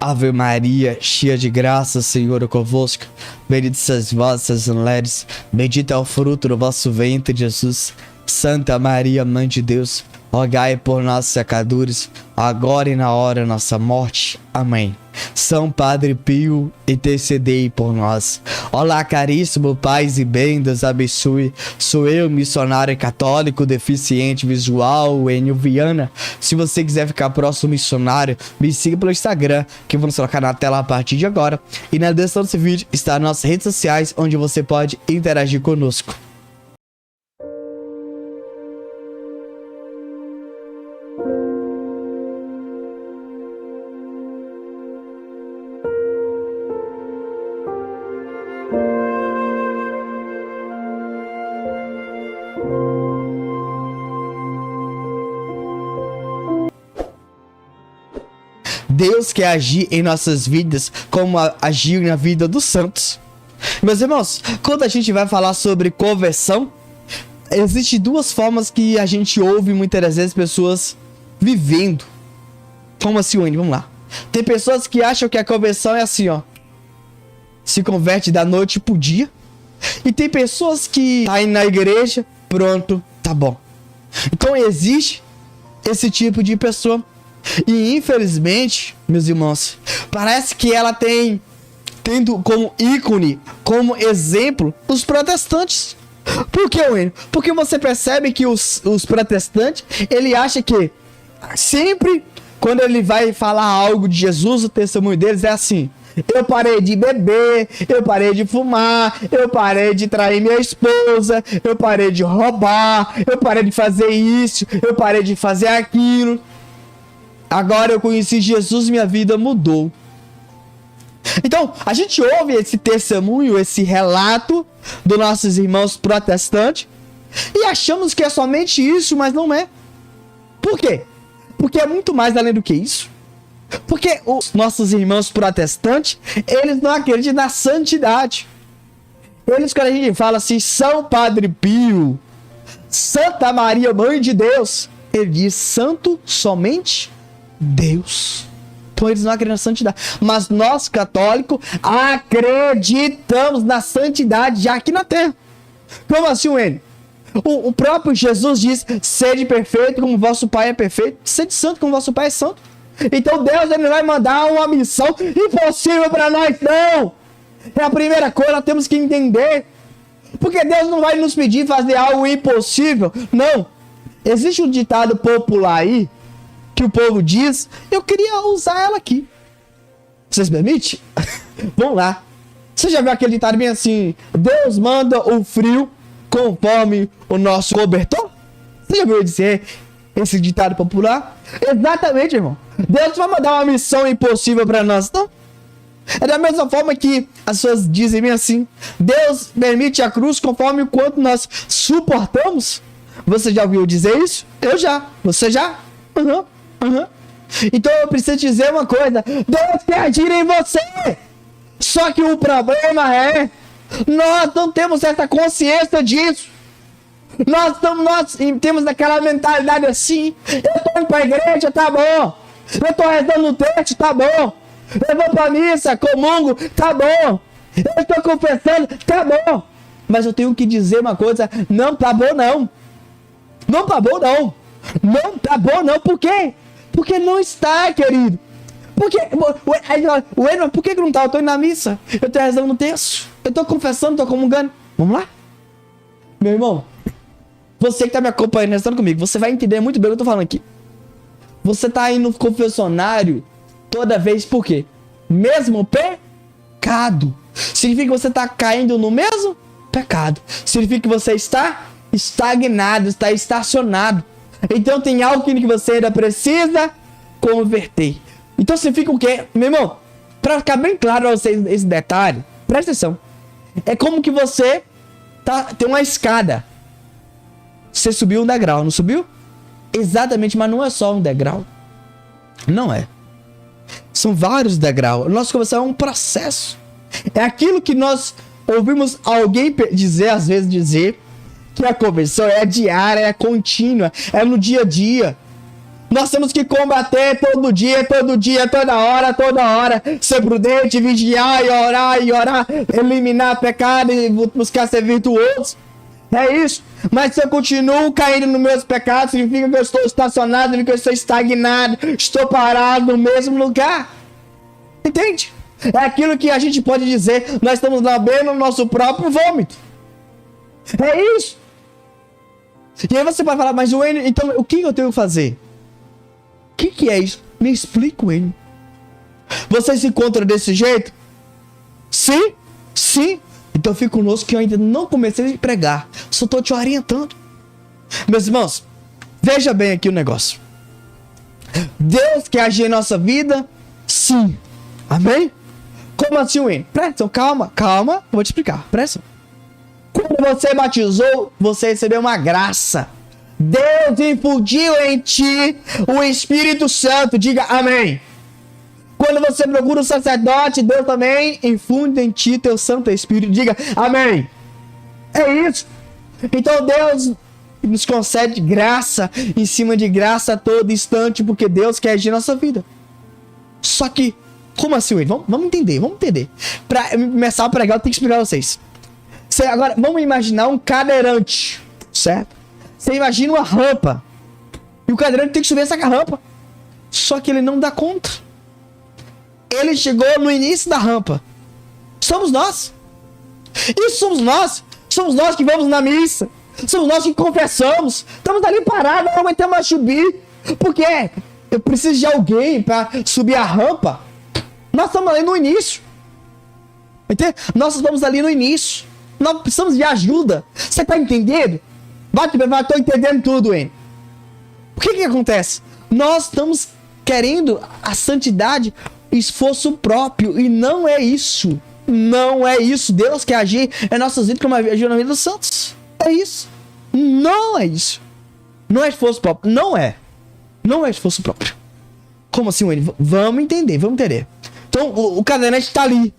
Ave Maria, cheia de graça, o Senhor é convosco. Bendita sois vós, as mulheres, bendito é o fruto do vosso ventre, Jesus. Santa Maria, Mãe de Deus, rogai por nós, pecadores, agora e na hora da nossa morte. Amém. São Padre Pio, intercedei por nós. Olá, caríssimo, paz e bem, Deus abençoe. Sou eu, missionário católico, deficiente visual, Enio Viana. Se você quiser ficar próximo missionário, me siga pelo Instagram, que eu vou colocar na tela a partir de agora. E na descrição desse vídeo está as nossas redes sociais, onde você pode interagir conosco. Deus quer agir em nossas vidas como agiu na vida dos santos. Meus irmãos, quando a gente vai falar sobre conversão, existem duas formas que a gente ouve muitas vezes pessoas vivendo. Como assim, Wendy? Vamos lá. Tem pessoas que acham que a conversão é assim, ó. Se converte da noite pro dia. E tem pessoas que saem na igreja, pronto, tá bom. Então existe esse tipo de pessoa. E infelizmente, meus irmãos, parece que ela tendo como ícone, como exemplo, os protestantes. Por que, Wayne? Porque você percebe que os protestantes, ele acha que sempre quando ele vai falar algo de Jesus, o testemunho deles é assim: eu parei de beber, eu parei de fumar, eu parei de trair minha esposa, eu parei de roubar, eu parei de fazer isso, eu parei de fazer aquilo. Agora eu conheci Jesus, minha vida mudou. Então, a gente ouve esse testemunho, esse relato dos nossos irmãos protestantes e achamos que é somente isso, mas não é. Por quê? Porque é muito mais além do que isso. Porque os nossos irmãos protestantes, eles não acreditam na santidade. Eles, quando a gente fala assim, São Padre Pio, Santa Maria, Mãe de Deus, ele diz santo somente Deus. Então eles não acreditam na santidade. Mas nós, católicos, acreditamos na santidade já aqui na terra. Como assim, Wendy? O próprio Jesus diz: sede perfeito como vosso Pai é perfeito. Sede santo como vosso Pai é santo. Então Deus, ele vai mandar uma missão impossível para nós, não. É a primeira coisa, nós temos que entender. Porque Deus não vai nos pedir fazer algo impossível. Não. Existe um ditado popular aí que o povo diz, eu queria usar ela aqui. Vocês permitem? Vamos lá. Você já viu aquele ditado bem assim: Deus manda o frio conforme o nosso cobertor? Você já viu dizer esse ditado popular? Exatamente, irmão. Deus vai mandar uma missão impossível para nós, não? É da mesma forma que as pessoas dizem bem assim: Deus permite a cruz conforme o quanto nós suportamos. Você já ouviu dizer isso? Eu já. Você já? Então eu preciso dizer uma coisa: Deus quer agir em você. Só que o problema é, nós não temos essa consciência disso. Nós temos aquela mentalidade assim: eu tô indo pra igreja, tá bom. Eu tô rezando o texto, tá bom. Eu vou pra missa, comungo, tá bom. Eu estou confessando, tá bom. Mas eu tenho que dizer uma coisa: não tá bom não. Não tá bom não. Não tá bom não. Por quê? Porque não está, querido. Por que não tá? Eu tô indo na missa, eu tô rezando o texto, eu tô confessando, tô comungando. Vamos lá? Meu irmão, você que tá me acompanhando, rezando comigo, você vai entender muito bem o que eu tô falando aqui. Você tá indo no confessionário toda vez por quê? Mesmo pecado. Significa que você tá caindo no mesmo pecado. Significa que você está estagnado, está estacionado. Então tem algo que você ainda precisa converter. Então significa o quê? Meu irmão, pra ficar bem claro pra vocês esse detalhe, presta atenção. É como que você tem uma escada. Você subiu um degrau, não subiu? Exatamente, mas não é só um degrau. Não é. São vários degraus. Nossa conversão é um processo. É aquilo que nós ouvimos alguém dizer, às vezes que a conversão é diária, é contínua, é no dia a dia. Nós temos que combater todo dia, toda hora, ser prudente, vigiar e orar, eliminar pecado e buscar ser virtuoso. É isso. Mas se eu continuo caindo nos meus pecados, significa que eu estou estacionado, significa que eu estou estagnado, estou parado no mesmo lugar. Entende? É aquilo que a gente pode dizer, nós estamos lambendo o nosso próprio vômito. É isso. E aí você vai falar, mas Wayne, então o que eu tenho que fazer? O que é isso? Me explica, Wayne. Você se encontra desse jeito? Sim? Sim. Então fica conosco que eu ainda não comecei a pregar. Só estou te orientando. Meus irmãos, veja bem aqui o negócio. Deus quer agir em nossa vida? Sim. Amém? Como assim, Wayne? Presta, calma, vou te explicar. Presta. Quando você batizou, você recebeu uma graça. Deus infundiu em ti o Espírito Santo. Diga amém. Quando você procura o sacerdote, Deus também infunde em ti teu Santo Espírito. Diga amém. É isso. Então Deus nos concede graça em cima de graça a todo instante, porque Deus quer agir na nossa vida. Só que, como assim, Wayne? Vamos entender. Para começar a pregar, eu tenho que explicar a vocês. Agora, vamos imaginar um cadeirante, certo? Você imagina uma rampa. E o cadeirante tem que subir essa rampa. Só que ele não dá conta. Ele chegou no início da rampa. Somos nós. Isso somos nós. Somos nós que vamos na missa. Somos nós que confessamos. Estamos ali parados, não aguentamos mais subir. Porque eu preciso de alguém para subir a rampa. Nós estamos ali no início. Entende? Nós estamos ali no início. Nós precisamos de ajuda. Você está entendendo? Estou entendendo tudo, hein? O que acontece? Nós estamos querendo a santidade, esforço próprio. E não é isso. Não é isso. Deus quer agir em nossas vidas como agiu na vida dos santos. É isso. Não é isso. Não é esforço próprio. Não é. Não é esforço próprio. Como assim, Wayne? Vamos entender. Então, o cadeirante está ali.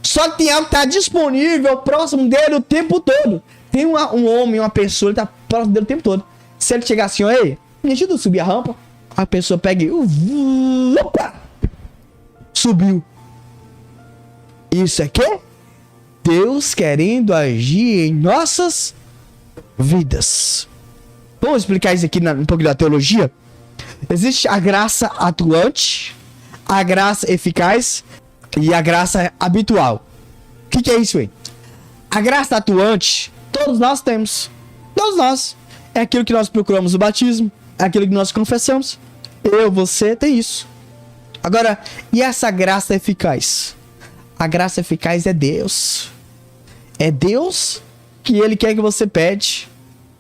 Só que tem algo que está disponível próximo dele o tempo todo. Tem um homem, uma pessoa, ele está próximo dele o tempo todo. Se ele chegar assim, ei, me ajuda a subir a rampa. A pessoa pega e... Opa! Subiu. Isso aqui é Deus querendo agir em nossas vidas. Vamos explicar isso aqui um pouco da teologia? Existe a graça atuante, a graça eficaz e a graça habitual. O que é isso aí? A graça atuante, todos nós temos. Todos nós. É aquilo que nós procuramos no batismo. É aquilo que nós confessamos. Eu, você, tem isso. Agora, e essa graça eficaz? A graça eficaz é Deus. É Deus que Ele quer que você pede.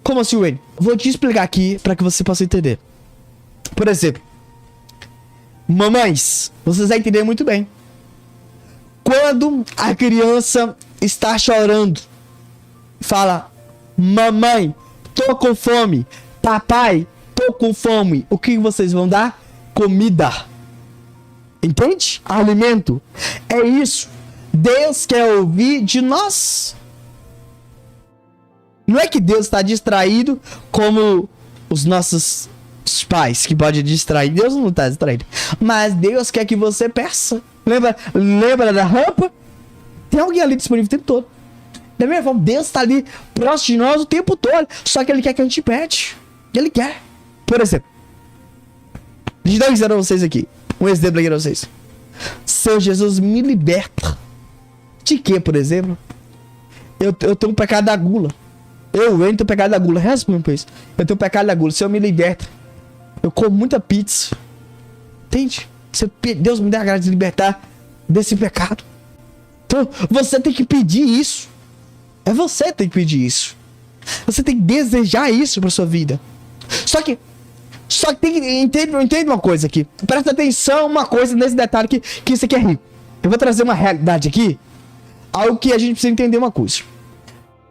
Como assim, Wayne? Vou te explicar aqui para que você possa entender. Por exemplo, mamães, vocês vão entender muito bem. Quando a criança está chorando, fala, mamãe, tô com fome, papai, tô com fome, o que vocês vão dar? Comida. Entende? Alimento. É isso. Deus quer ouvir de nós. Não é que Deus está distraído como os nossos pais que podem distrair. Deus não está distraído. Mas Deus quer que você peça. Lembra da rampa? Tem alguém ali disponível o tempo todo. Da mesma forma, Deus está ali próximo de nós o tempo todo. Só que Ele quer que a gente pede. Ele quer. Por exemplo, deixa eu dar um exemplo a vocês aqui. Um exemplo aqui pra vocês. Senhor Jesus, me liberta. De quê, por exemplo? Eu tenho um pecado da gula. Eu tenho pecado da gula. Responde por isso. Eu tenho pecado da gula. Senhor, me liberta. Eu como muita pizza. Entende? Deus me dá a graça de libertar desse pecado. Então, você tem que pedir isso. É você que tem que pedir isso. Você tem que desejar isso pra sua vida. Só que tem que entende uma coisa aqui. Presta atenção uma coisa nesse detalhe que isso aqui é rico. Eu vou trazer uma realidade aqui. Algo que a gente precisa entender uma coisa.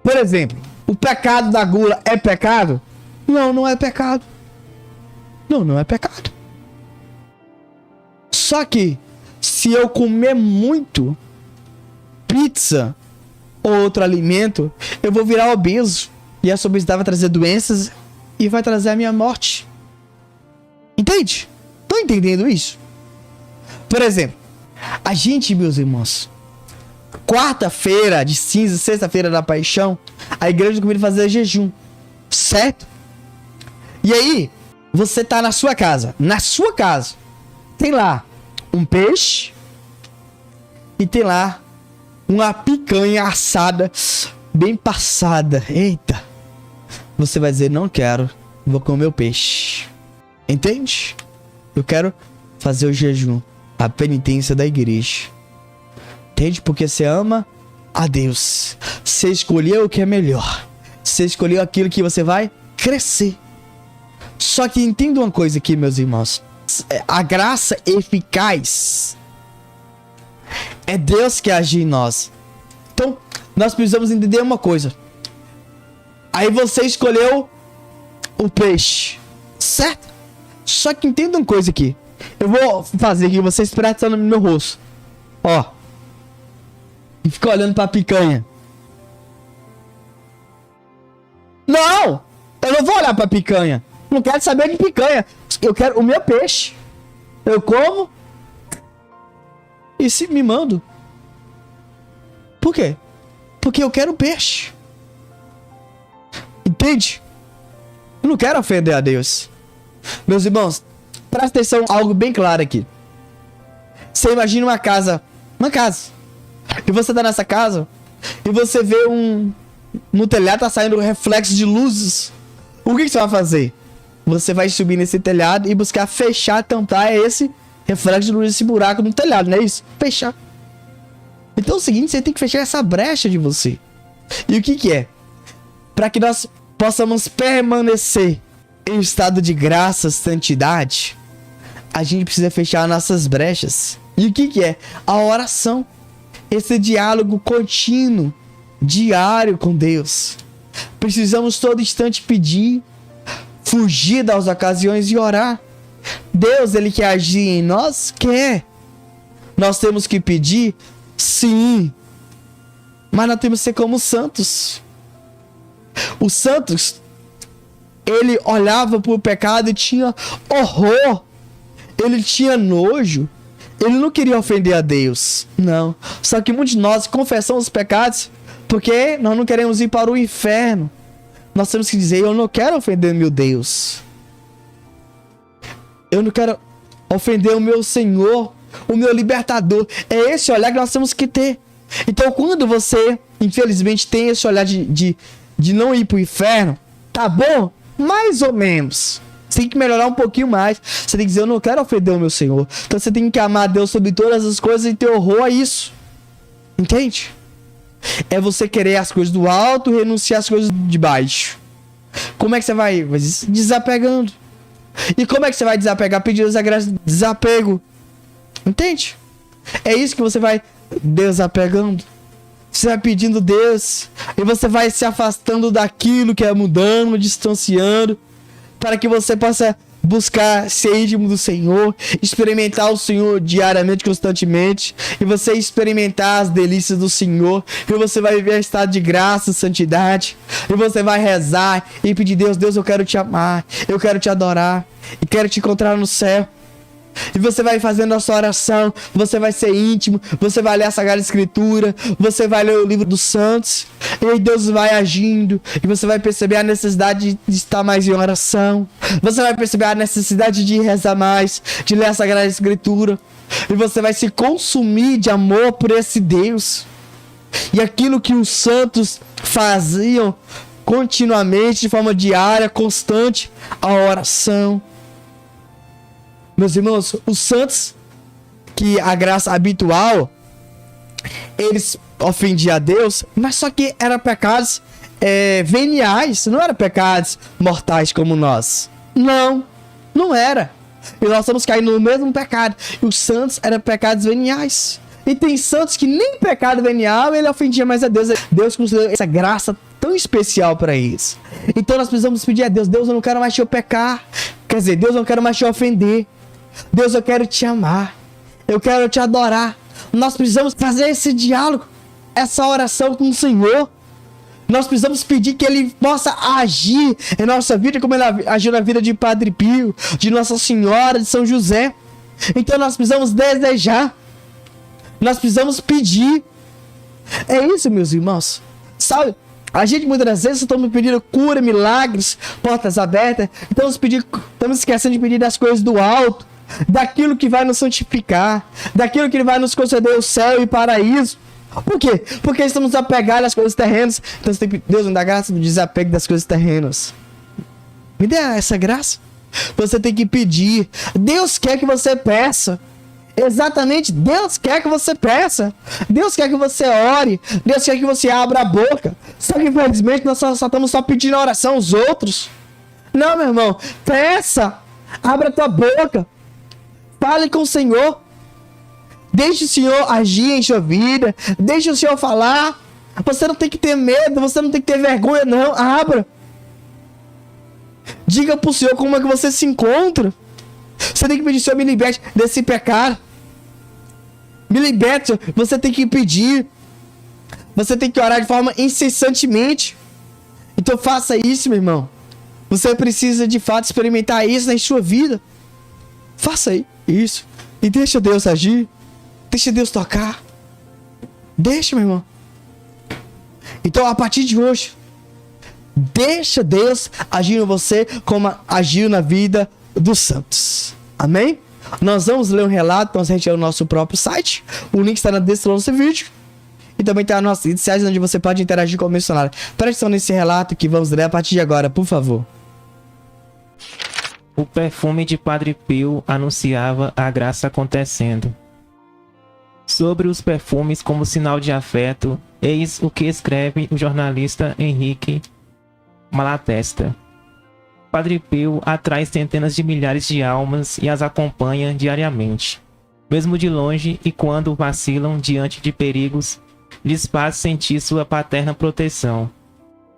Por exemplo, o pecado da gula é pecado? Não, não é pecado. Não é pecado. Só que se eu comer muito pizza ou outro alimento, eu vou virar obeso. E essa obesidade vai trazer doenças e vai trazer a minha morte. Entende? Estão entendendo isso? Por exemplo, a gente, meus irmãos, quarta-feira de cinza, sexta-feira da paixão, a igreja convida a fazer jejum, certo? E aí, você tá na sua casa, tem lá um peixe e tem lá uma picanha assada, bem passada. Eita! Você vai dizer, não quero, vou comer o peixe. Entende? Eu quero fazer o jejum, a penitência da igreja. Entende? Porque você ama a Deus. Você escolheu o que é melhor. Você escolheu aquilo que você vai crescer. Só que entenda uma coisa aqui, meus irmãos. A graça eficaz é Deus que age em nós. Então, nós precisamos entender uma coisa. Aí você escolheu o peixe, certo? Só que entenda uma coisa aqui. Eu vou fazer aqui, vocês prestam no meu rosto. Ó. E fica olhando pra picanha. Não! Eu não vou olhar pra picanha. Não quero saber de picanha. Eu quero o meu peixe. Eu como. E se me mando. Por quê? Porque eu quero peixe. Entende? Eu não quero ofender a Deus. Meus irmãos, presta atenção, algo bem claro aqui. Você imagina uma casa. E você tá nessa casa e você vê no telhado tá saindo reflexo de luzes. O que você vai fazer? Você vai subir nesse telhado e buscar fechar, tampar esse reflexo de luz, esse buraco no telhado, não é isso? Fechar. Então é o seguinte, você tem que fechar essa brecha de você. E o que é? Para que nós possamos permanecer em estado de graça, santidade, a gente precisa fechar nossas brechas. E o que é? A oração. Esse diálogo contínuo, diário com Deus. Precisamos todo instante pedir, fugir das ocasiões e orar. Deus, Ele quer agir em nós? Quer. Nós temos que pedir? Sim. Mas nós temos que ser como os santos. Os santos, ele olhava para o pecado e tinha horror. Ele tinha nojo. Ele não queria ofender a Deus. Não. Só que muitos de nós confessamos os pecados porque nós não queremos ir para o inferno. Nós temos que dizer, eu não quero ofender meu Deus. Eu não quero ofender o meu Senhor, o meu libertador. É esse olhar que nós temos que ter. Então quando você, infelizmente, tem esse olhar de não ir para o inferno, tá bom? Mais ou menos. Você tem que melhorar um pouquinho mais. Você tem que dizer, eu não quero ofender o meu Senhor. Então você tem que amar a Deus sobre todas as coisas e ter horror a isso. Entende? É você querer as coisas do alto e renunciar às coisas de baixo. Como é que você vai? Desapegando. E como é que você vai desapegar? Pedindo desapego. Entende? É isso que você vai desapegando. Você vai pedindo Deus. E você vai se afastando daquilo que é mudando, distanciando. Para que você possa buscar ser íntimo do Senhor, experimentar o Senhor diariamente, constantemente, e você experimentar as delícias do Senhor, e você vai viver em estado de graça, santidade, e você vai rezar e pedir, Deus, eu quero te amar, eu quero te adorar, e quero te encontrar no céu. E você vai fazendo a sua oração, você vai ser íntimo, você vai ler a Sagrada Escritura, você vai ler o livro dos santos, e aí Deus vai agindo, e você vai perceber a necessidade de estar mais em oração, você vai perceber a necessidade de rezar mais, de ler a Sagrada Escritura, e você vai se consumir de amor por esse Deus. E aquilo que os santos faziam continuamente, de forma diária, constante, a oração. Meus irmãos, os santos, que a graça habitual, eles ofendiam a Deus, mas só que eram pecados veniais, não eram pecados mortais como nós. Não era. E nós estamos caindo no mesmo pecado. E os santos eram pecados veniais. E tem santos que nem pecado venial ele ofendia mais a Deus. Deus concedeu essa graça tão especial para eles. Então nós precisamos pedir a Deus, Deus, eu não quero mais te pecar. Quer dizer, Deus, eu não quero mais te ofender. Deus, eu quero te amar. Eu quero te adorar. Nós precisamos fazer esse diálogo, essa oração com o Senhor. Nós precisamos pedir que Ele possa agir em nossa vida, como Ele agiu na vida de Padre Pio, de Nossa Senhora, de São José. Então nós precisamos desejar. Nós precisamos pedir. É isso, meus irmãos. Sabe? A gente muitas das vezes estamos pedindo cura, milagres, portas abertas. Então estamos esquecendo de pedir das coisas do alto, daquilo que vai nos santificar, daquilo que vai nos conceder o céu e paraíso. Por quê? Porque estamos apegados às coisas terrenas. Então você tem que, Deus, me dá graça do desapego das coisas terrenas. Me dê essa graça. Você tem que pedir. Deus quer que você peça. Exatamente, Deus quer que você peça. Deus quer que você ore. Deus quer que você abra a boca. Só que infelizmente nós só estamos pedindo a oração aos outros. Não, meu irmão, peça. Abra a tua boca. Fale com o Senhor. Deixe o Senhor agir em sua vida. Deixe o Senhor falar. Você não tem que ter medo. Você não tem que ter vergonha, não. Abra. Diga pro Senhor como é que você se encontra. Você tem que pedir, Senhor, me liberte desse pecado. Me liberte, Senhor. Você tem que pedir. Você tem que orar de forma incessantemente. Então faça isso, meu irmão. Você precisa de fato experimentar isso na sua vida. Faça isso. E deixa Deus agir. Deixa Deus tocar. Deixa, meu irmão. Então, a partir de hoje, deixa Deus agir em você como agiu na vida dos santos. Amém? Nós vamos ler um relato, nós retiramos o nosso próprio site. O link está na descrição do nosso vídeo. E também está nas nossas redes sociais, onde você pode interagir com o missionário. Preste atenção nesse relato que vamos ler a partir de agora, por favor. O perfume de Padre Pio anunciava a graça acontecendo. Sobre os perfumes como sinal de afeto, eis o que escreve o jornalista Henrique Malatesta. Padre Pio atrai centenas de milhares de almas e as acompanha diariamente. Mesmo de longe e quando vacilam diante de perigos, lhes faz sentir sua paterna proteção,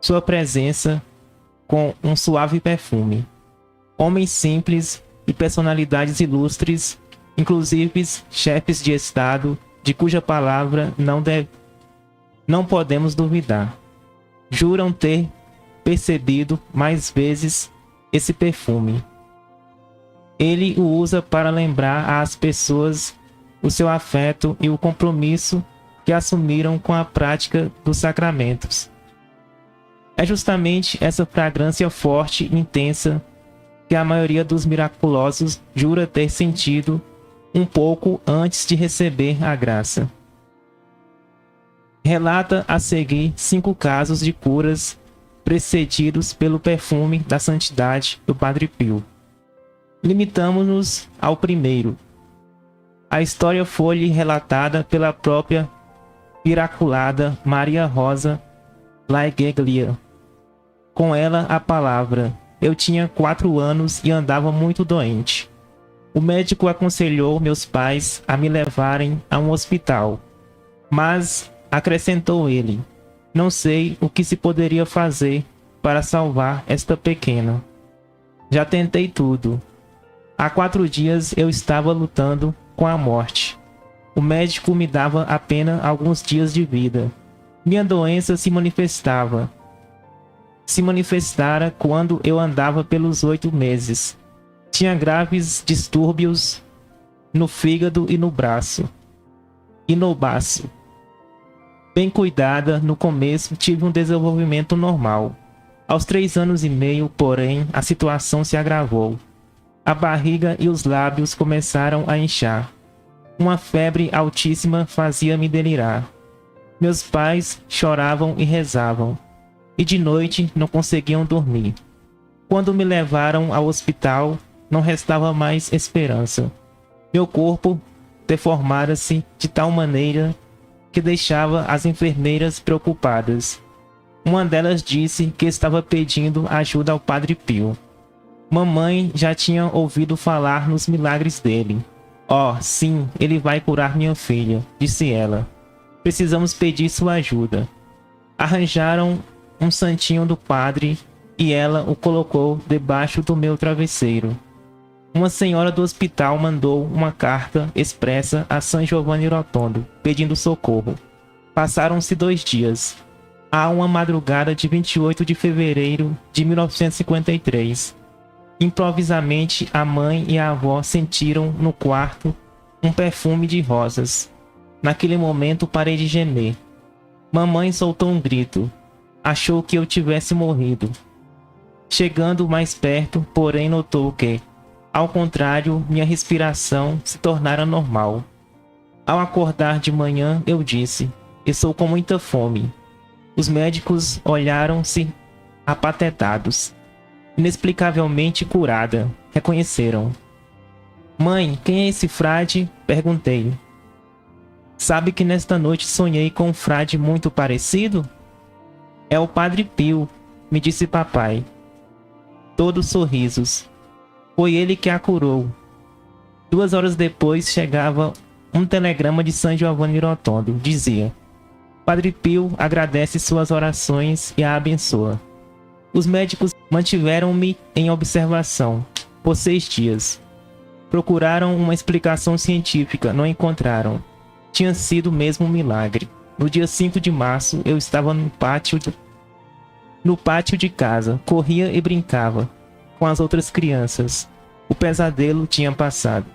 sua presença com um suave perfume. Homens simples e personalidades ilustres, inclusive chefes de Estado, de cuja palavra não podemos duvidar, juram ter percebido mais vezes esse perfume. Ele o usa para lembrar às pessoas o seu afeto e o compromisso que assumiram com a prática dos sacramentos. É justamente essa fragrância forte e intensa que a maioria dos miraculosos jura ter sentido um pouco antes de receber a graça. Relata a seguir 5 casos de curas precedidos pelo perfume da santidade do Padre Pio. Limitamos-nos ao primeiro. A história foi-lhe relatada pela própria miraculada Maria Rosa Laegeglia. Com ela a palavra: eu tinha 4 anos e andava muito doente. O médico aconselhou meus pais a me levarem a um hospital, mas, acrescentou ele, não sei o que se poderia fazer para salvar esta pequena. Já tentei tudo. Há 4 dias eu estava lutando com a morte. O médico me dava apenas alguns dias de vida. Minha doença se manifestara quando eu andava pelos 8 meses. Tinha graves distúrbios no fígado e no baço. Bem cuidada, no começo tive um desenvolvimento normal. Aos 3 anos e meio, porém, a situação se agravou. A barriga e os lábios começaram a inchar. Uma febre altíssima fazia-me delirar. Meus pais choravam e rezavam, e de noite não conseguiam dormir. Quando me levaram ao hospital, não restava mais esperança. Meu corpo deformara-se de tal maneira que deixava as enfermeiras preocupadas. Uma delas disse que estava pedindo ajuda ao Padre Pio. Mamãe já tinha ouvido falar nos milagres dele. Oh, sim, ele vai curar minha filha, disse ela. Precisamos pedir sua ajuda. Arranjaram um santinho do padre e ela o colocou debaixo do meu travesseiro. Uma senhora do hospital mandou uma carta expressa a San Giovanni Rotondo, pedindo socorro. Passaram-se 2 dias. Há uma madrugada de 28 de fevereiro de 1953. Improvisamente, a mãe e a avó sentiram no quarto um perfume de rosas. Naquele momento, parei de gemer. Mamãe soltou um grito. Achou que eu tivesse morrido. Chegando mais perto, porém notou que, ao contrário, minha respiração se tornara normal. Ao acordar de manhã, eu disse: estou com muita fome. Os médicos olharam-se apatetados. Inexplicavelmente curada, reconheceram. Mãe, quem é esse frade? Perguntei. Sabe que nesta noite sonhei com um frade muito parecido? É o Padre Pio, me disse papai. Todos sorrisos. Foi ele que a curou. 2 horas depois chegava um telegrama de San Giovanni Rotondo. Dizia: Padre Pio agradece suas orações e a abençoa. Os médicos mantiveram-me em observação por 6 dias. Procuraram uma explicação científica, não encontraram. Tinha sido mesmo um milagre. No dia 5 de março, eu estava no pátio de casa, corria e brincava com as outras crianças. O pesadelo tinha passado.